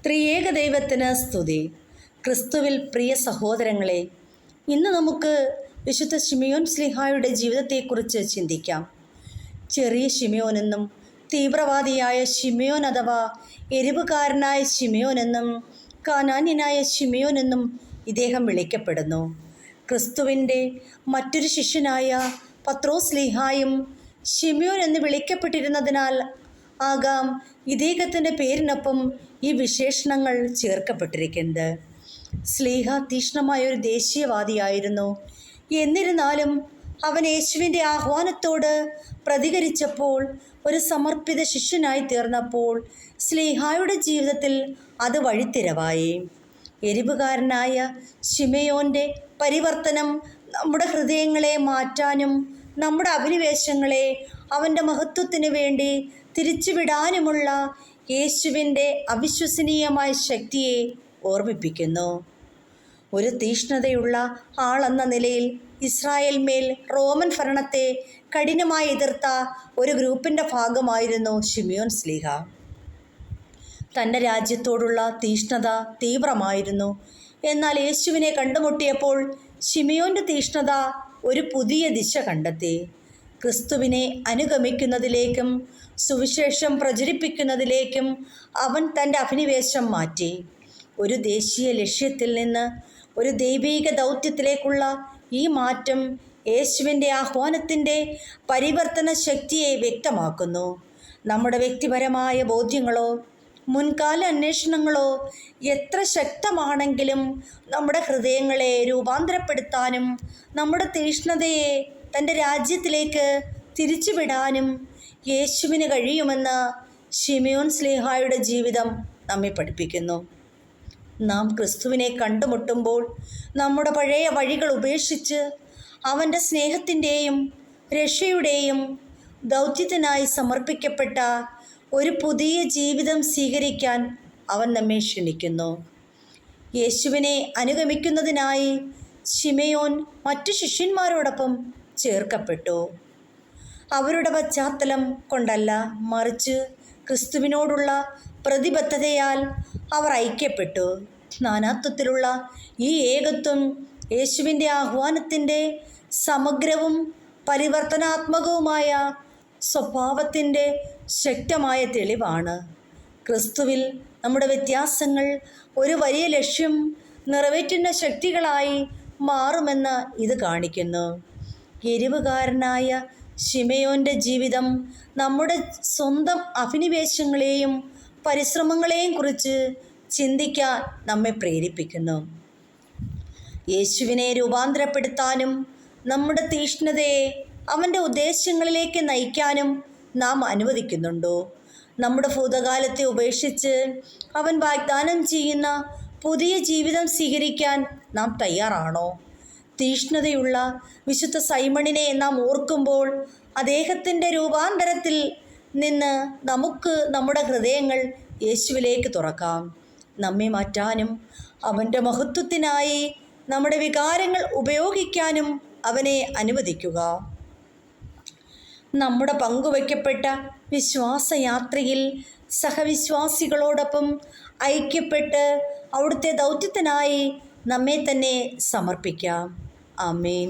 ത്രിയേക ദൈവത്തിന് സ്തുതി. ക്രിസ്തുവിൽ പ്രിയ സഹോദരങ്ങളെ, ഇന്ന് നമുക്ക് വിശുദ്ധ ശിമിയോൻ ശ്ലീഹായുടെ ജീവിതത്തെക്കുറിച്ച് ചിന്തിക്കാം. ചെറിയ ശിമിയോൻ എന്നും തീവ്രവാദിയായ ശിമിയോൻ അഥവാ എരിവുകാരനായ ശിമിയോൻ എന്നും കാനാന്യനായ ശിമിയോൻ എന്നും ഇദ്ദേഹം വിളിക്കപ്പെടുന്നു. ക്രിസ്തുവിൻ്റെ മറ്റൊരു ശിഷ്യനായ പത്രോസ് ശ്ലീഹായും ശിമിയോൻ എന്ന് വിളിക്കപ്പെട്ടിരുന്നതിനാൽ ആകാം ഇദ്ദേഹത്തിൻ്റെ പേരിനൊപ്പം ഈ വിശേഷണങ്ങൾ ചേർക്കപ്പെട്ടിരിക്കുന്നത്. ശ്ലീഹ തീക്ഷ്ണമായൊരു ദേശീയവാദിയായിരുന്നു. എന്നിരുന്നാലും അവൻ യേശുവിൻ്റെ ആഹ്വാനത്തോട് പ്രതികരിച്ചപ്പോൾ, ഒരു സമർപ്പിത ശിഷ്യനായി തീർന്നപ്പോൾ ശ്ലീഹായുടെ ജീവിതത്തിൽ അത് വഴിത്തിരവായി. എരിവുകാരനായ ശിമയോൻ്റെ പരിവർത്തനം നമ്മുടെ ഹൃദയങ്ങളെ മാറ്റാനും നമ്മുടെ അഭിനിവേശങ്ങളെ അവൻ്റെ മഹത്വത്തിന് വേണ്ടി തിരിച്ചുവിടാനുമുള്ള യേശുവിൻ്റെ അവിശ്വസനീയമായ ശക്തിയെ ഓർമ്മിപ്പിക്കുന്നു. ഒരു തീക്ഷ്ണതയുള്ള ആളെന്ന നിലയിൽ ഇസ്രായേൽ മേൽ റോമൻ ഭരണത്തെ കഠിനമായി എതിർത്ത ഒരു ഗ്രൂപ്പിൻ്റെ ഭാഗമായിരുന്നു ശിമിയോൻ ശ്ലീഹ. തൻ്റെ രാജ്യത്തോടുള്ള തീക്ഷ്ണത തീവ്രമായിരുന്നു. എന്നാൽ യേശുവിനെ കണ്ടുമുട്ടിയപ്പോൾ ശിമിയോൻ്റെ തീക്ഷ്ണത ഒരു പുതിയ ദിശ കണ്ടെത്തി. ക്രിസ്തുവിനെ അനുഗമിക്കുന്നതിലേക്കും സുവിശേഷം പ്രചരിപ്പിക്കുന്നതിലേക്കും അവൻ തൻ്റെ അഭിനിവേശം മാറ്റി. ഒരു ദേശീയ ലക്ഷ്യത്തിൽ നിന്ന് ഒരു ദൈവീക ദൗത്യത്തിലേക്കുള്ള ഈ മാറ്റം യേശുവിൻ്റെ ആഹ്വാനത്തിൻ്റെ പരിവർത്തന ശക്തിയെ വ്യക്തമാക്കുന്നു. നമ്മുടെ വ്യക്തിപരമായ ബോധ്യങ്ങളോ മുൻകാല അന്വേഷണങ്ങളോ എത്ര ശക്തമാണെങ്കിലും നമ്മുടെ ഹൃദയങ്ങളെ രൂപാന്തരപ്പെടുത്താനും നമ്മുടെ തീക്ഷ്ണതയെ തൻ്റെ രാജ്യത്തിലേക്ക് തിരിച്ചുവിടാനും യേശുവിന് കഴിയുമെന്ന് ശിമിയോൻ ശ്ലീഹായുടെ ജീവിതം നമ്മെ പഠിപ്പിക്കുന്നു. നാം ക്രിസ്തുവിനെ കണ്ടുമുട്ടുമ്പോൾ നമ്മുടെ പഴയ വഴികൾ ഉപേക്ഷിച്ച് അവൻ്റെ സ്നേഹത്തിൻ്റെയും രക്ഷയുടെയും ദൗത്യത്തിനായി സമർപ്പിക്കപ്പെട്ട ഒരു പുതിയ ജീവിതം സ്വീകരിക്കാൻ അവൻ നമ്മെ ക്ഷണിക്കുന്നു. യേശുവിനെ അനുഗമിക്കുന്നതിനായി ശിമയോൻ മറ്റു ശിഷ്യന്മാരോടൊപ്പം ചേർക്കപ്പെട്ടു. അവരുടെ പശ്ചാത്തലം കൊണ്ടല്ല, മറിച്ച് ക്രിസ്തുവിനോടുള്ള പ്രതിബദ്ധതയാൽ അവർ ഐക്യപ്പെട്ടു. നാനാത്വത്തിലുള്ള ഈ ഏകത്വം യേശുവിൻ്റെ ആഹ്വാനത്തിൻ്റെ സമഗ്രവും പരിവർത്തനാത്മകവുമായ സ്വഭാവത്തിൻ്റെ ശക്തമായ തെളിവാണ്. ക്രിസ്തുവിൽ നമ്മുടെ വ്യത്യാസങ്ങൾ ഒരു വലിയ ലക്ഷ്യം നിറവേറ്റുന്ന ശക്തികളായി മാറുമെന്ന് ഇത് കാണിക്കുന്നു. എരിവുകാരനായ ശിമയോൻ്റെ ജീവിതം നമ്മുടെ സ്വന്തം അഭിനിവേശങ്ങളെയും പരിശ്രമങ്ങളെയും കുറിച്ച് ചിന്തിക്കാൻ നമ്മെ പ്രേരിപ്പിക്കുന്നു. യേശുവിനെ രൂപാന്തരപ്പെടുത്താനും നമ്മുടെ തീക്ഷ്ണതയെ അവൻ്റെ ഉദ്ദേശങ്ങളിലേക്ക് നയിക്കാനും നാം അനുവദിക്കുന്നുണ്ടോ? നമ്മുടെ ഭൂതകാലത്തെ ഉപേക്ഷിച്ച് അവൻ വാഗ്ദാനം ചെയ്യുന്ന പുതിയ ജീവിതം സ്വീകരിക്കാൻ നാം തയ്യാറാണോ? തീക്ഷ്ണതയുള്ള വിശുദ്ധ സൈമണിനെ നാം ഓർക്കുമ്പോൾ അദ്ദേഹത്തിൻ്റെ രൂപാന്തരത്തിൽ നിന്ന് നമുക്ക് നമ്മുടെ ഹൃദയങ്ങൾ യേശുവിലേക്ക് തുറക്കാം. നമ്മെ മാറ്റാനും അവൻ്റെ മഹത്വത്തിനായി നമ്മുടെ വികാരങ്ങൾ ഉപയോഗിക്കാനും അവനെ അനുവദിക്കുക. നമ്മുടെ പങ്കുവയ്ക്കപ്പെട്ട വിശ്വാസയാത്രയിൽ സഹവിശ്വാസികളോടൊപ്പം ഐക്യപ്പെട്ട് അവിടുത്തെ ദൗത്യത്തിനായി നമ്മെ തന്നെ സമർപ്പിക്കാം. ആമേൻ.